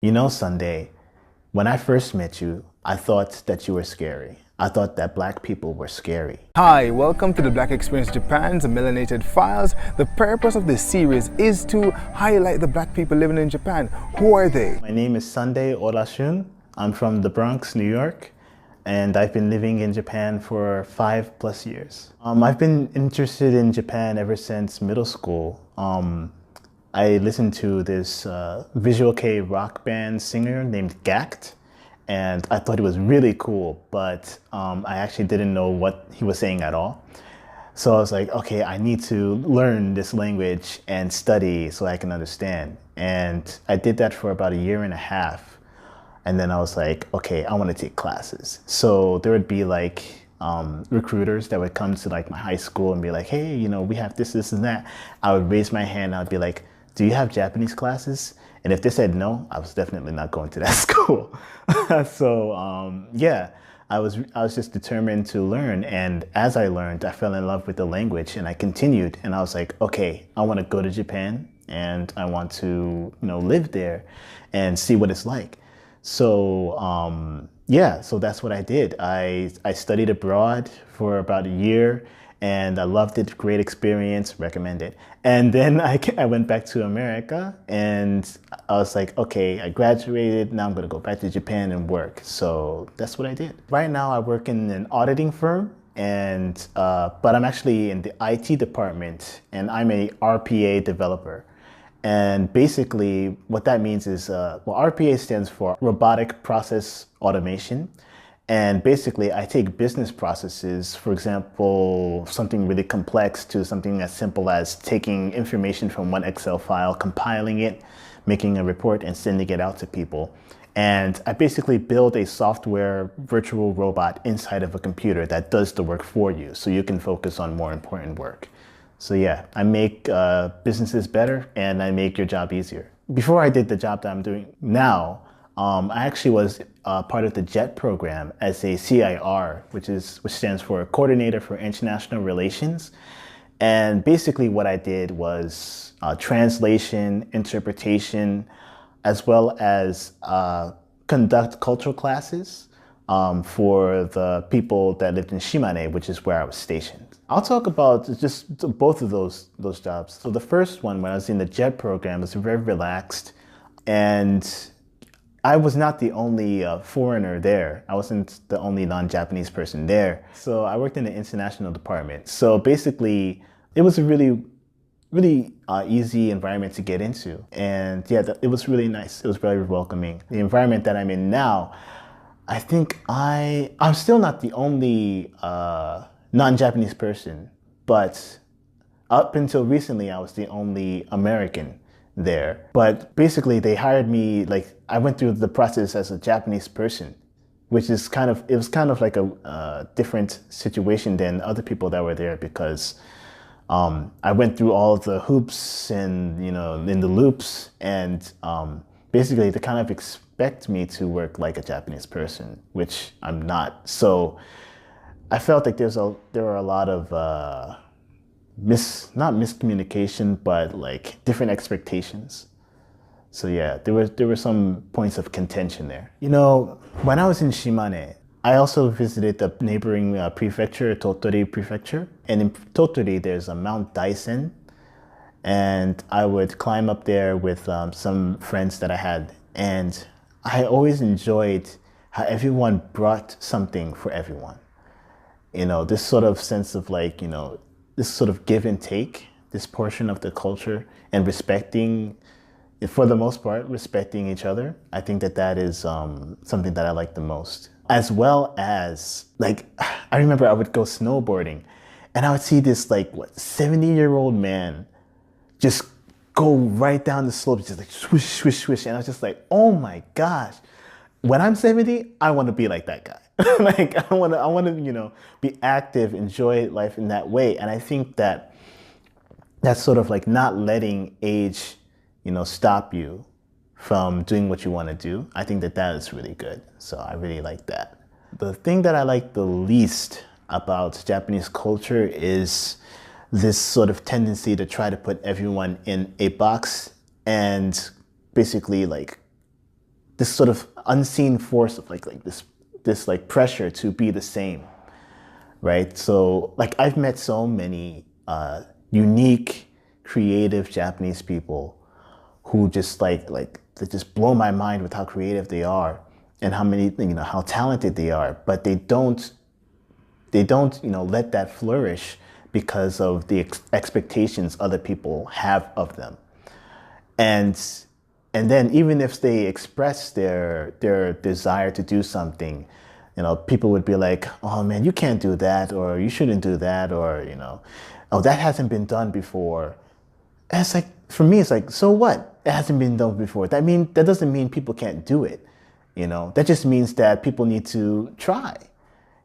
You know, Sunday, when I first met you, I thought that you were scary. I thought that black people were scary. Hi, welcome to the Black Experience Japan's Melanated Files. The purpose of this series is to highlight the black people living in Japan. Who are they? My name is Sondey Olaseun. I'm from the Bronx, New York, and I've been living in Japan for 5+ years. I've been interested in Japan ever since middle school. I listened to this visual kei rock band singer named Gact, and I thought it was really cool, but I actually didn't know what he was saying at all. So I was like, okay, I need to learn this language and study so I can understand. And I did that for about a year and a half. And then I was like, okay, I want to take classes. So there would be like recruiters that would come to like my high school and be like, hey, we have this, this, and that. I would raise my hand. I'd be like, do you have Japanese classes? And if they said no, I was definitely not going to that school. So yeah, I was just determined to learn. And as I learned, I fell in love with the language and I continued. And I was like, okay, I want to go to Japan and I want to, live there and see what it's like. So yeah, so that's what I did. I studied abroad for about a year and I loved it. Great experience, recommend it. And then I went back to America and I was like, okay, I graduated. Now I'm going to go back to Japan and work. So that's what I did. Right now I work in an auditing firm but I'm actually in the IT department and I'm a RPA developer. And basically what that means is, RPA stands for Robotic Process Automation. And basically I take business processes, for example, something really complex to something as simple as taking information from one Excel file, compiling it, making a report and sending it out to people. And I basically build a software virtual robot inside of a computer that does the work for you so you can focus on more important work. So yeah, I make businesses better and I make your job easier. Before I did the job that I'm doing now, I actually was part of the JET program as a CIR, which stands for Coordinator for International Relations. And basically what I did was translation, interpretation, as well as conduct cultural classes for the people that lived in Shimane, which is where I was stationed. I'll talk about just both of those jobs. So the first one, when I was in the JET program, was very relaxed, and I was not the only foreigner there. I wasn't the only non-Japanese person there. So I worked in the international department. So basically, it was a really easy environment to get into. And yeah, it was really nice. It was very welcoming. The environment that I'm in now, I think I'm still not the only non-Japanese person, but up until recently, I was the only American there. But basically they hired me, like I went through the process as a Japanese person, which is it was kind of like a different situation than other people that were there because I went through all of the hoops and, in the loops and basically they kind of expect me to work like a Japanese person, which I'm not. So I felt like there were a lot of not miscommunication, but like different expectations. So yeah, there were some points of contention there. When I was in Shimane, I also visited the neighboring prefecture, Tottori Prefecture. And in Tottori, there's a Mount Daisen. And I would climb up there with some friends that I had. And I always enjoyed how everyone brought something for everyone. This sort of sense of like, this sort of give and take, this portion of the culture and respecting, for the most part, respecting each other. I think that is something that I like the most. As well as, like, I remember I would go snowboarding and I would see this, like, 70-year-old man just go right down the slope, just like swish, swish, swish. And I was just like, oh my gosh, when I'm 70, I want to be like that guy. Like, I want to, be active, enjoy life in that way. And I think that's sort of like not letting age, stop you from doing what you want to do. I think that is really good. So I really like that. The thing that I like the least about Japanese culture is this sort of tendency to try to put everyone in a box and basically like this sort of unseen force of this like pressure to be the same, right? So like I've met so many unique, creative Japanese people who just they just blow my mind with how creative they are and how many, how talented they are, but they don't let that flourish because of the expectations other people have of them. And then even if they express their desire to do something, people would be like, oh man, you can't do that, or you shouldn't do that, or, oh, that hasn't been done before. And it's like, for me, it's like, so what? It hasn't been done before. That doesn't mean people can't do it. That just means that people need to try.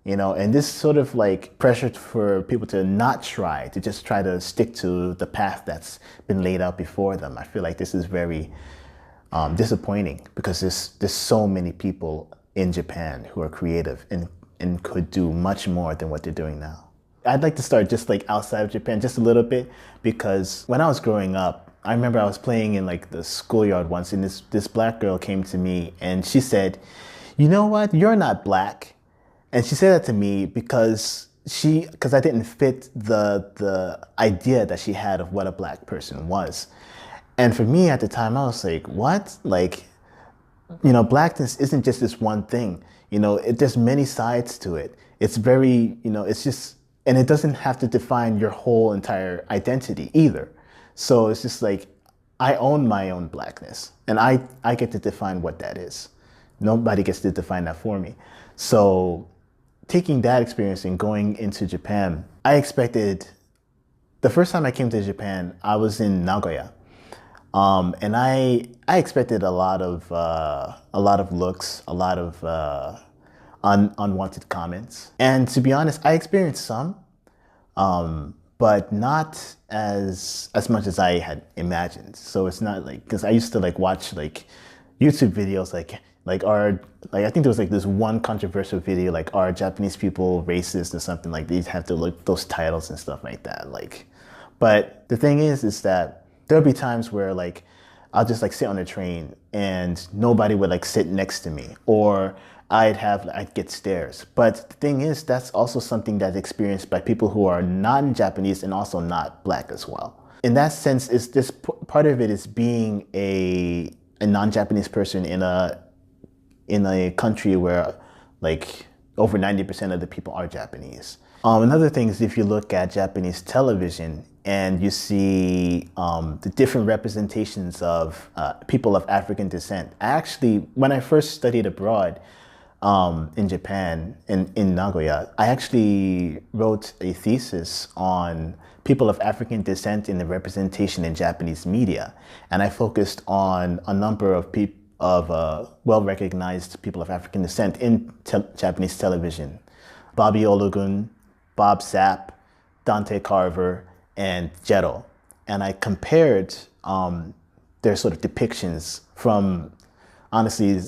And this sort of like pressure for people to not try, to just try to stick to the path that's been laid out before them. I feel like this is very disappointing because there's so many people in Japan who are creative and could do much more than what they're doing now. I'd like to start just like outside of Japan just a little bit, because when I was growing up, I remember I was playing in like the schoolyard once, and this black girl came to me and she said, you know what, you're not black. And she said that to me because I didn't fit the idea that she had of what a black person was. And for me at the time, I was like, what? Like, blackness isn't just this one thing. There's many sides to it. It's very, it's just, and it doesn't have to define your whole entire identity either. So it's just like, I own my own blackness, and I get to define what that is. Nobody gets to define that for me. So taking that experience and going into Japan, I expected, the first time I came to Japan, I was in Nagoya. And I expected a lot of looks, a lot of unwanted comments. And to be honest, I experienced some, but not as much as I had imagined. So it's not like, because I used to like watch like YouTube videos I think there was like this one controversial video, like, are Japanese people racist or something, like these have to look those titles and stuff like that. But the thing is that there'll be times where like I'll just like sit on a train and nobody would like sit next to me, or I'd get stares. But the thing is, that's also something that's experienced by people who are non-Japanese and also not black as well. In that sense, is this part of it is being a non-Japanese person in a country where like over 90% of the people are Japanese. Another thing is if you look at Japanese television and you see the different representations of people of African descent. When I first studied abroad in Japan, in Nagoya, I actually wrote a thesis on people of African descent in the representation in Japanese media. And I focused on a number of well-recognized people of African descent in Japanese television. Bobby Ologun, Bob Sapp, Dante Carver, and Jero. And I compared their sort of depictions from, honestly,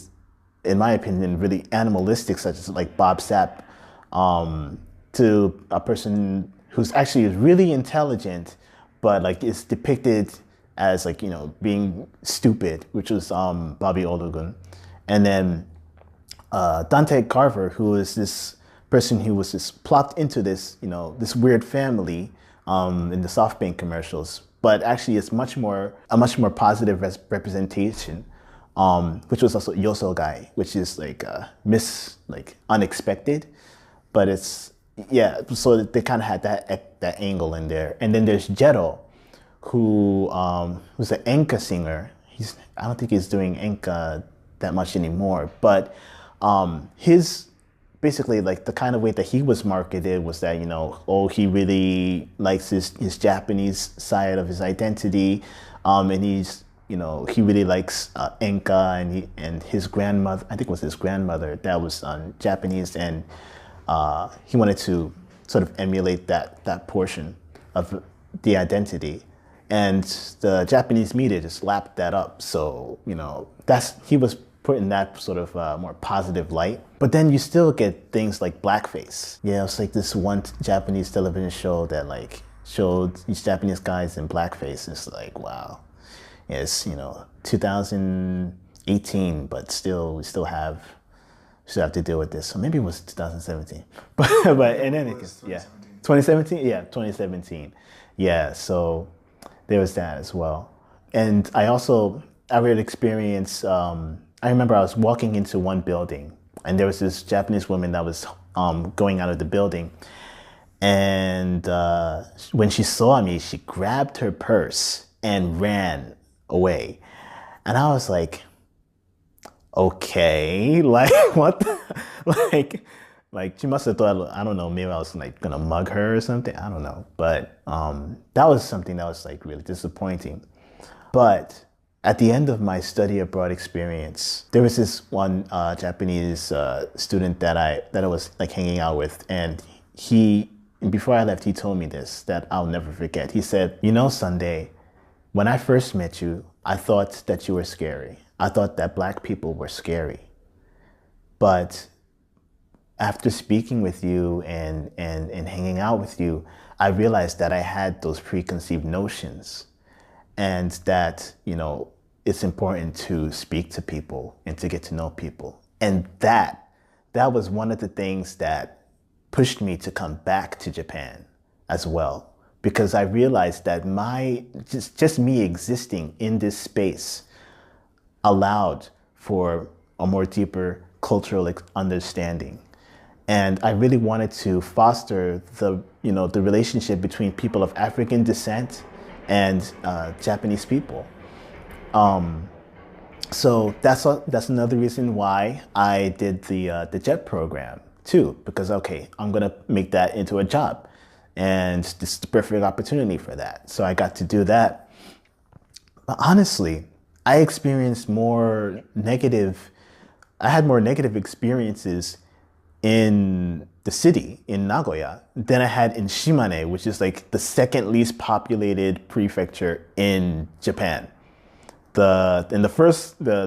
in my opinion, really animalistic, such as like Bob Sapp, to a person who's actually really intelligent, but like is depicted as like, being stupid, which was Bobby Ologun. And then Dante Carver, who is this person who was just plopped into this, this weird family in the SoftBank commercials, but actually it's a much more positive representation, which was also Yoso guy, which is like unexpected, but it's, yeah, so they kind of had that angle in there. And then there's Jero, who's an enka singer. I don't think he's doing enka that much anymore, but his basically like the kind of way that he was marketed was that, he really likes his Japanese side of his identity, and he's, he really likes enka, and his grandmother, I think it was his grandmother that was Japanese, and he wanted to sort of emulate that portion of the identity. And the Japanese media just lapped that up. So, he was put in that sort of more positive light. But then you still get things like Blackface. Yeah, it was like this one Japanese television show that like showed these Japanese guys in blackface. It's like, wow. It's, 2000, 18, but we still have to deal with this. So maybe it was 2017, but in any case, yeah, 2017, yeah, 2017, yeah. So there was that as well, and I had experience. I remember I was walking into one building, and there was this Japanese woman that was going out of the building, and when she saw me, she grabbed her purse and ran away, and I was like, okay, like what the, like she must have thought, I don't know, maybe I was like gonna mug her or something, I don't know, but that was something that was like really disappointing. But at the end of my study abroad experience, there was this one Japanese student that I was like hanging out with, and before I left, he told me this that I'll never forget. He said, you know, Sondey, when I first met you, I thought that you were scary. I thought that Black people were scary. But after speaking with you and hanging out with you, I realized that I had those preconceived notions, and that, you know, it's important to speak to people and to get to know people. And that was one of the things that pushed me to come back to Japan as well, because I realized that just me existing in this space allowed for a more deeper cultural understanding. And I really wanted to foster the relationship between people of African descent and Japanese people. So that's another reason why I did the JET program too, because okay, I'm gonna make that into a job, and this is the perfect opportunity for that. So I got to do that. But honestly, I had more negative experiences in the city, in Nagoya, than I had in Shimane, which is like the second least populated prefecture in Japan. The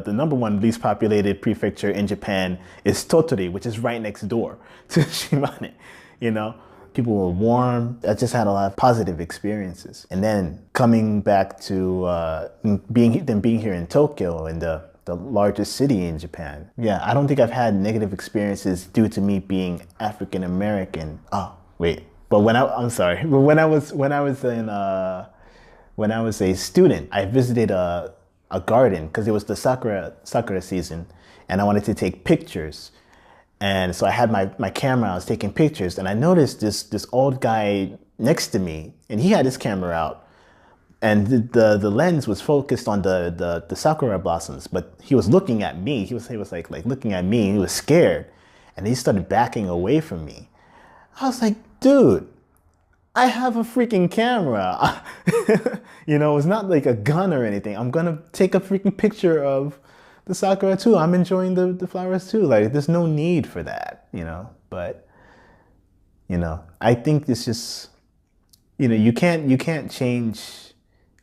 number one least populated prefecture in Japan is Tottori, which is right next door to Shimane. You know, people were warm. I just had a lot of positive experiences. And then coming back to being here in Tokyo, in the largest city in Japan. Yeah, I don't think I've had negative experiences due to me being African American. Oh, wait. But when I was a student, I visited a garden because it was the sakura season, and I wanted to take pictures. And so I had my camera, I was taking pictures, and I noticed this old guy next to me, and he had his camera out, and the lens was focused on the sakura blossoms, but he was looking at me. He was like looking at me, and he was scared, and he started backing away from me. I was like, dude, I have a freaking camera. You know, it's not like a gun or anything. I'm gonna take a freaking picture of the sakura too. I'm enjoying the flowers too. Like, there's no need for that, you know. But, you know, I think it's just, you know, you can't change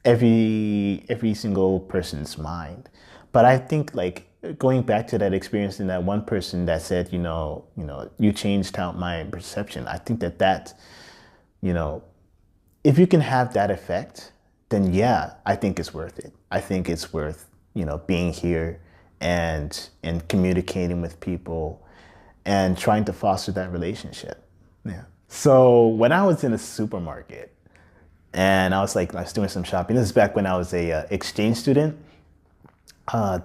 every single person's mind. But I think, like, going back to that experience and that one person that said, you know, you changed out my perception. I think that, you know, if you can have that effect, then yeah, I think it's worth it. I think it's worth, you know, being here and communicating with people and trying to foster that relationship. Yeah. So when I was in a supermarket and I was doing some shopping, this is back when I was a exchange student,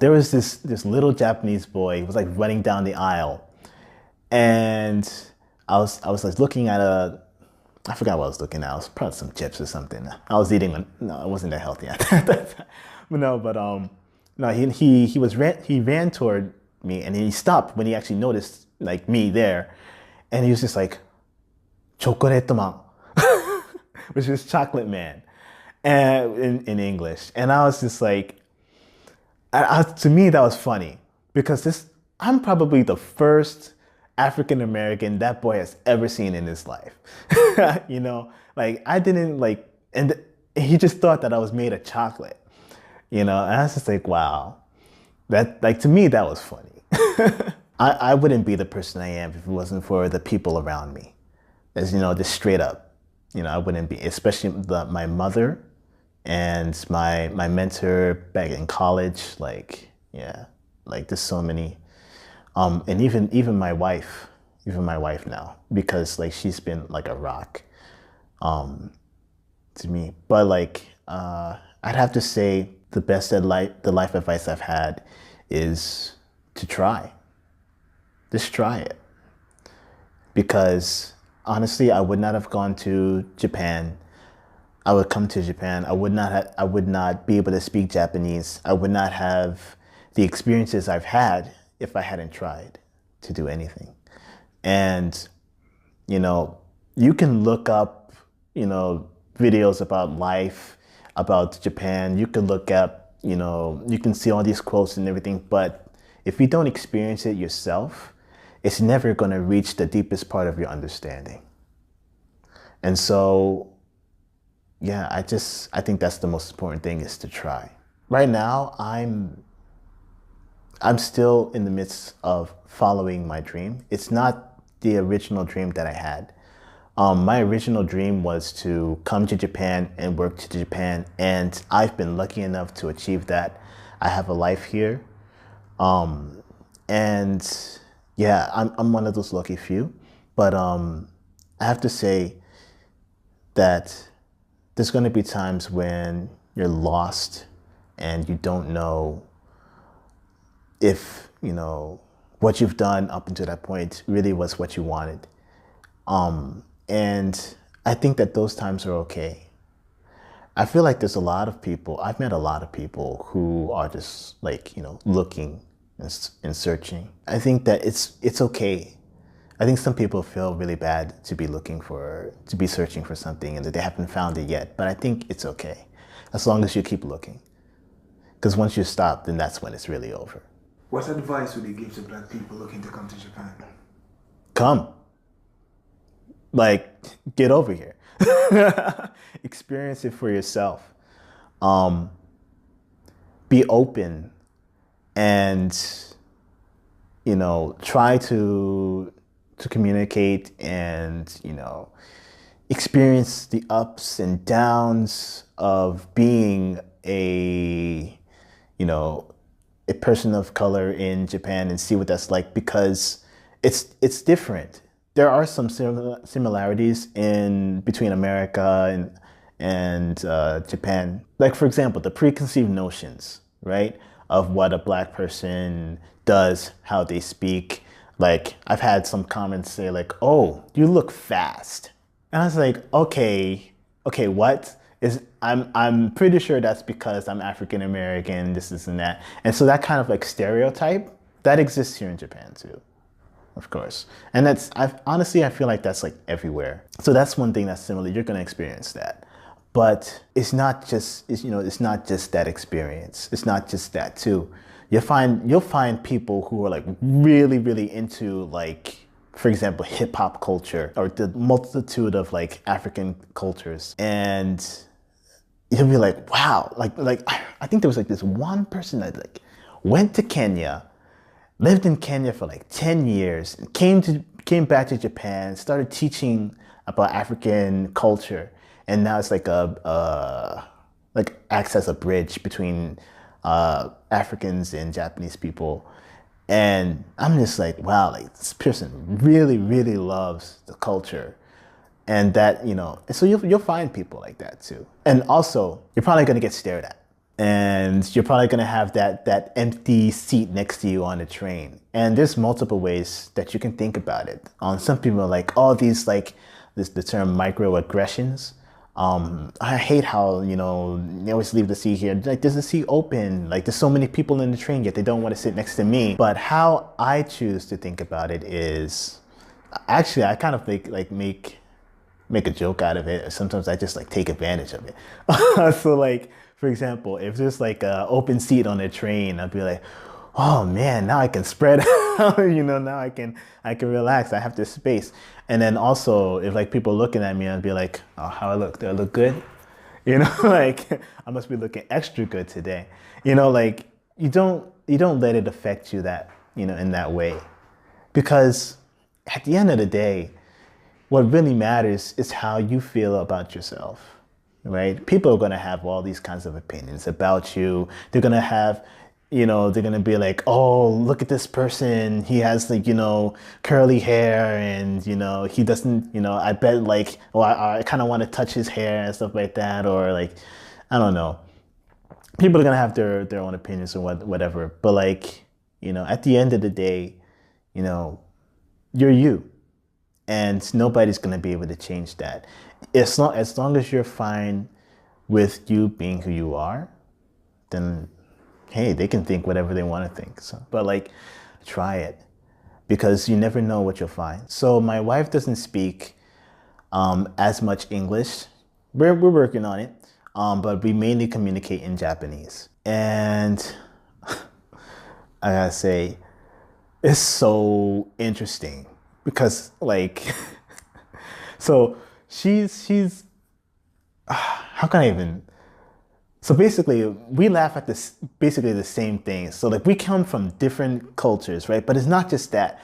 there was this little Japanese boy. He was like running down the aisle, and I was like looking at I forgot what I was looking at. It was probably some chips or something. I was eating no, it wasn't that healthy at that time. No, he ran toward me, and he stopped when he actually noticed like me there, and he was just like, "Chocolate man," which is chocolate man, and in English. And I was just like, to me that was funny, because I'm probably the first African American that boy has ever seen in his life. You know, like I didn't like, and he just thought that I was made of chocolate. You know, and I was just like, wow, that, like, to me that was funny. I wouldn't be the person I am if it wasn't for the people around me. As you know, just straight up, you know, I wouldn't be, especially my mother and my mentor back in college. Like, yeah, Like there's so many, and even my wife now, because like she's been like a rock to me. But like I'd have to say the life advice I've had is to try. Just try it. Because honestly, I would not have gone to Japan. I would come to Japan. I would not be able to speak Japanese. I would not have the experiences I've had if I hadn't tried to do anything. And, you know, you can look up, you know, videos about life, about Japan. You can look up, you know, you can see all these quotes and everything. But if you don't experience it yourself, it's never going to reach the deepest part of your understanding. And so, yeah, I think that's the most important thing, is to try. Right now, I'm still in the midst of following my dream. It's not the original dream that I had. My original dream was to come to Japan and work to Japan, and I've been lucky enough to achieve that. I have a life here, and yeah, I'm one of those lucky few. But I have to say that there's going to be times when you're lost and you don't know if, you know, what you've done up until that point really was what you wanted. And I think that those times are okay. I feel like there's a lot of people, I've met a lot of people who are just like, you know, looking and searching. I think that it's okay. I think some people feel really bad to be searching for something and that they haven't found it yet. But I think it's okay, as long as you keep looking. Because once you stop, then that's when it's really over. What advice would you give to Black people looking to come to Japan? Come. Like, get over here. Experience it for yourself. Be open and, you know, try to communicate and, you know, experience the ups and downs of being a, you know, a person of color in Japan, and see what that's like, because it's different. There are some similarities in between America and Japan. Like, for example, the preconceived notions, right, of what a Black person does, how they speak. Like, I've had some comments say like, "Oh, you look fast," and I was like, "Okay, what?" I'm pretty sure that's because I'm African American, this and that. And so that kind of like stereotype, that exists here in Japan too, of course. And honestly, I feel like that's like everywhere. So that's one thing that's similar. You're gonna experience that. But it's not just that experience. It's not just that too. You'll find people who are like really, really into, like, for example, hip hop culture, or the multitude of like African cultures. And you'll be like, wow, like I think there was like this one person that like went to Kenya, lived in Kenya for like 10 years, and came back to Japan, started teaching about African culture, and now it's like acts as a bridge between Africans and Japanese people. And I'm just like, wow, like this person really, really loves the culture. And that, you know, so you'll find people like that too. And also, you're probably gonna get stared at. And you're probably gonna have that empty seat next to you on the train. And there's multiple ways that you can think about it. Some people are like, oh, these like, the term microaggressions. I hate how, you know, they always leave the seat here. Like, there's a seat open. Like, there's so many people in the train, yet they don't want to sit next to me. But how I choose to think about it is, actually, I kind of make a joke out of it. Sometimes I just like take advantage of it. So like, for example, if there's like an open seat on the train, I'd be like, oh man, now I can spread out, you know, now I can relax. I have this space. And then also, if like people looking at me, I'd be like, oh, how I look? Do I look good? You know, like I must be looking extra good today. You know, like you don't let it affect you that, you know, in that way. Because at the end of the day, what really matters is how you feel about yourself, right? People are going to have all these kinds of opinions about you. They're going to have they're gonna be like, oh, look at this person. He has like, curly hair and, he doesn't, I bet like, oh, I kind of want to touch his hair and stuff like that. Or like, I don't know. People are gonna have their own opinions or whatever. But like, at the end of the day, you know, you're you. And nobody's gonna be able to change that. As long as you're fine with you being who you are, then hey, they can think whatever they want to think. So, but like, try it because you never know what you'll find. So my wife doesn't speak as much English. We're working on it, but we mainly communicate in Japanese. And I gotta say, it's so interesting because like, so she's how can I even? So basically, we laugh at this basically the same things. So like we come from different cultures, right? But it's not just that.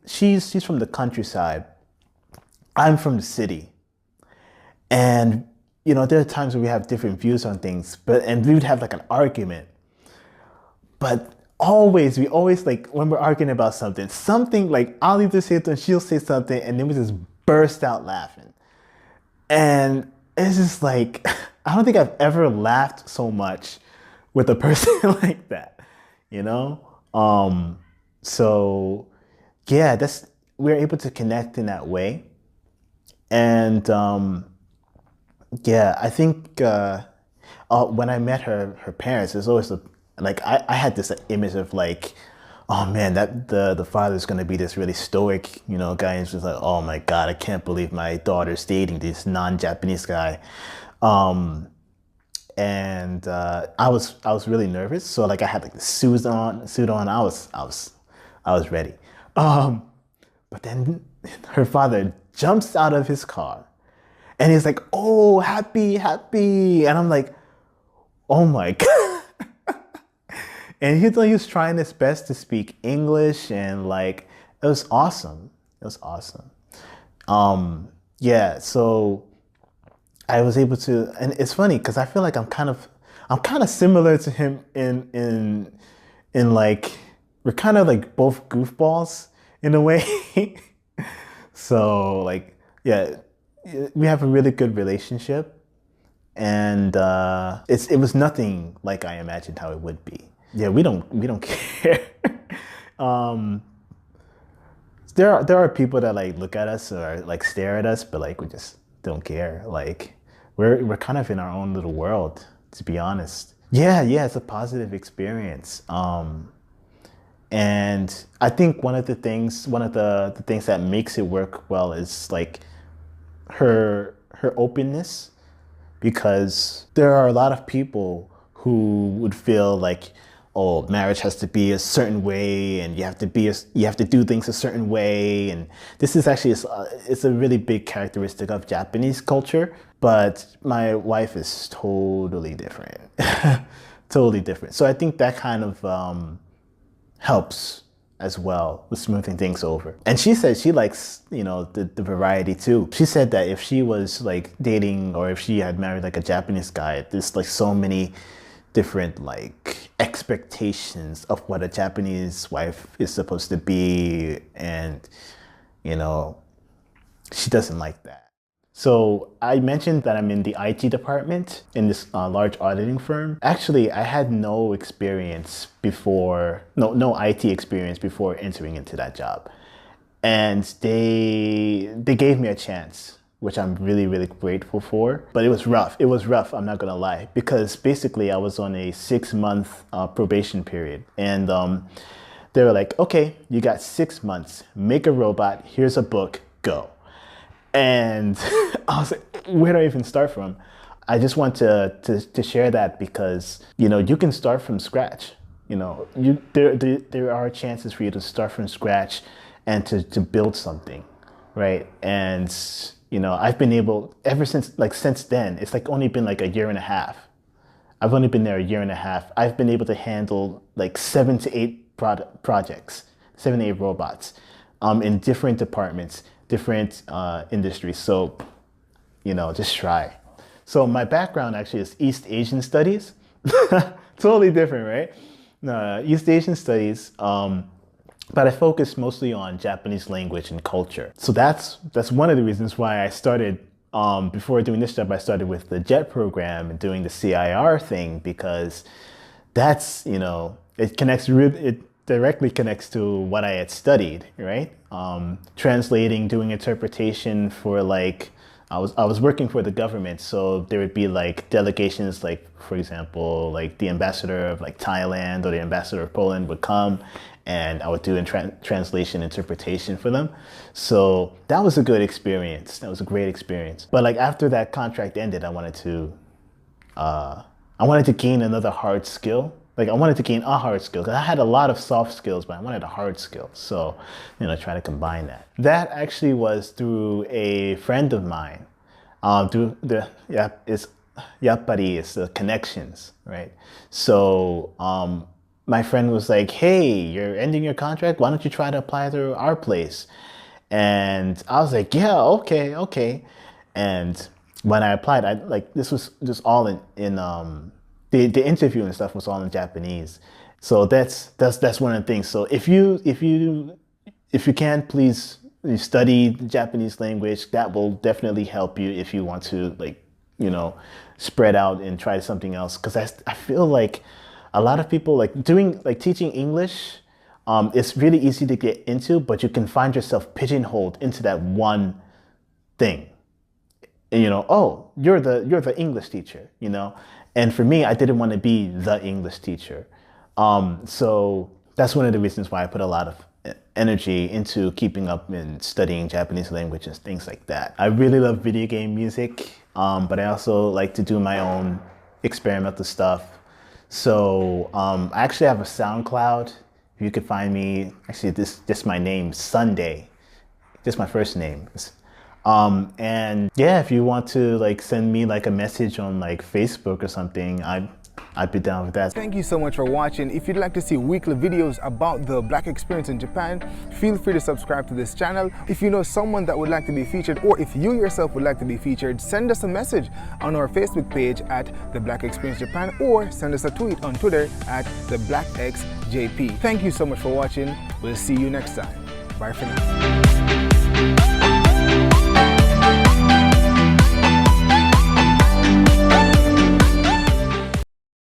She's from the countryside. I'm from the city. And there are times where we have different views on things, and we would have like an argument. But we always like when we're arguing about something like I'll either say something, she'll say something, and then we just burst out laughing. And it's just like I don't think I've ever laughed so much with a person like that, So yeah, we're able to connect in that way. And yeah, I think when I met her parents, there's always I had this image of like, oh man, that the father's gonna be this really stoic, guy, and it's just like, oh my God, I can't believe my daughter's dating this non-Japanese guy. And I was really nervous, so like I had like the suit on. I was ready. But then her father jumps out of his car, and he's like, "Oh, happy," and I'm like, "Oh my God!" And he was trying his best to speak English, and like it was awesome. It was awesome. Yeah, so I was able to, and it's funny because I feel like I'm kind of similar to him in like we're kind of like both goofballs in a way. So like yeah, we have a really good relationship, and it was nothing like I imagined how it would be. Yeah, we don't care. There are people that like look at us or like stare at us, but like we just don't care. Like we're kind of in our own little world, to be honest. Yeah, it's a positive experience. And I think one of the things that makes it work well is like her openness, because there are a lot of people who would feel like, oh, marriage has to be a certain way, and you have to do things a certain way, and this is actually it's a really big characteristic of Japanese culture. But my wife is totally different, totally different. So I think that kind of helps as well with smoothing things over. And she said she likes the variety too. She said that if she was like dating or if she had married like a Japanese guy, there's like so many different like expectations of what a Japanese wife is supposed to be, and she doesn't like that. So I mentioned that I'm in the IT department in this large auditing firm. Actually, I had no experience before, no IT experience before entering into that job, and they gave me a chance, which I'm really, really grateful for. But it was rough. I'm not gonna lie, because basically I was on a 6-month probation period, and they were like, okay, you got 6 months, make a robot, here's a book, go. And I was like, where do I even start from? I just want to share that because, you can start from scratch. There are chances for you to start from scratch and to build something, right? And I've been able, ever since then, it's like only been like a year and a half. I've only been there a year and a half. I've been able to handle like 7 to 8 projects, 7 to 8 robots, in different departments, different industries. So, just try. So my background actually is East Asian studies. Totally different, right? No, East Asian studies, but I focus mostly on Japanese language and culture. So that's one of the reasons why I started, before doing this job, I started with the JET program and doing the CIR thing, because that's, it directly connects to what I had studied, right? Translating, doing interpretation for like, I was working for the government, so there would be like delegations, like for example, like the ambassador of like Thailand or the ambassador of Poland would come, and I would do translation interpretation for them. So that was a good experience. That was a great experience. But like after that contract ended, I wanted to gain another hard skill. Like I wanted to gain a hard skill, because I had a lot of soft skills, but I wanted a hard skill. So, try to combine that. That actually was through a friend of mine. It's yappari, it's the connections, right? So my friend was like, hey, you're ending your contract, why don't you try to apply to our place? And I was like, yeah, okay. And when I applied, this was just all in the interview and stuff was all in Japanese. So that's one of the things. So if you can, please study the Japanese language. That will definitely help you if you want to spread out and try something else. Because I feel like a lot of people teaching English. It's really easy to get into, but you can find yourself pigeonholed into that one thing. And, oh, you're the English teacher, And for me, I didn't want to be the English teacher. So that's one of the reasons why I put a lot of energy into keeping up and studying Japanese language and things like that. I really love video game music, but I also like to do my own experimental stuff. So I actually have a SoundCloud. You could find me, actually just my name, Sondey, just my first name. And yeah, if you want to send me a message on Facebook or something, I'd be down with that. Thank you so much for watching. If you'd like to see weekly videos about the Black experience in Japan, feel free to subscribe to this channel. If you know someone that would like to be featured, or if you yourself would like to be featured, send us a message on our Facebook page at The Black Experience Japan, or send us a tweet on Twitter at The BlackXJP. Thank you so much for watching. We'll see you next time. Bye for now.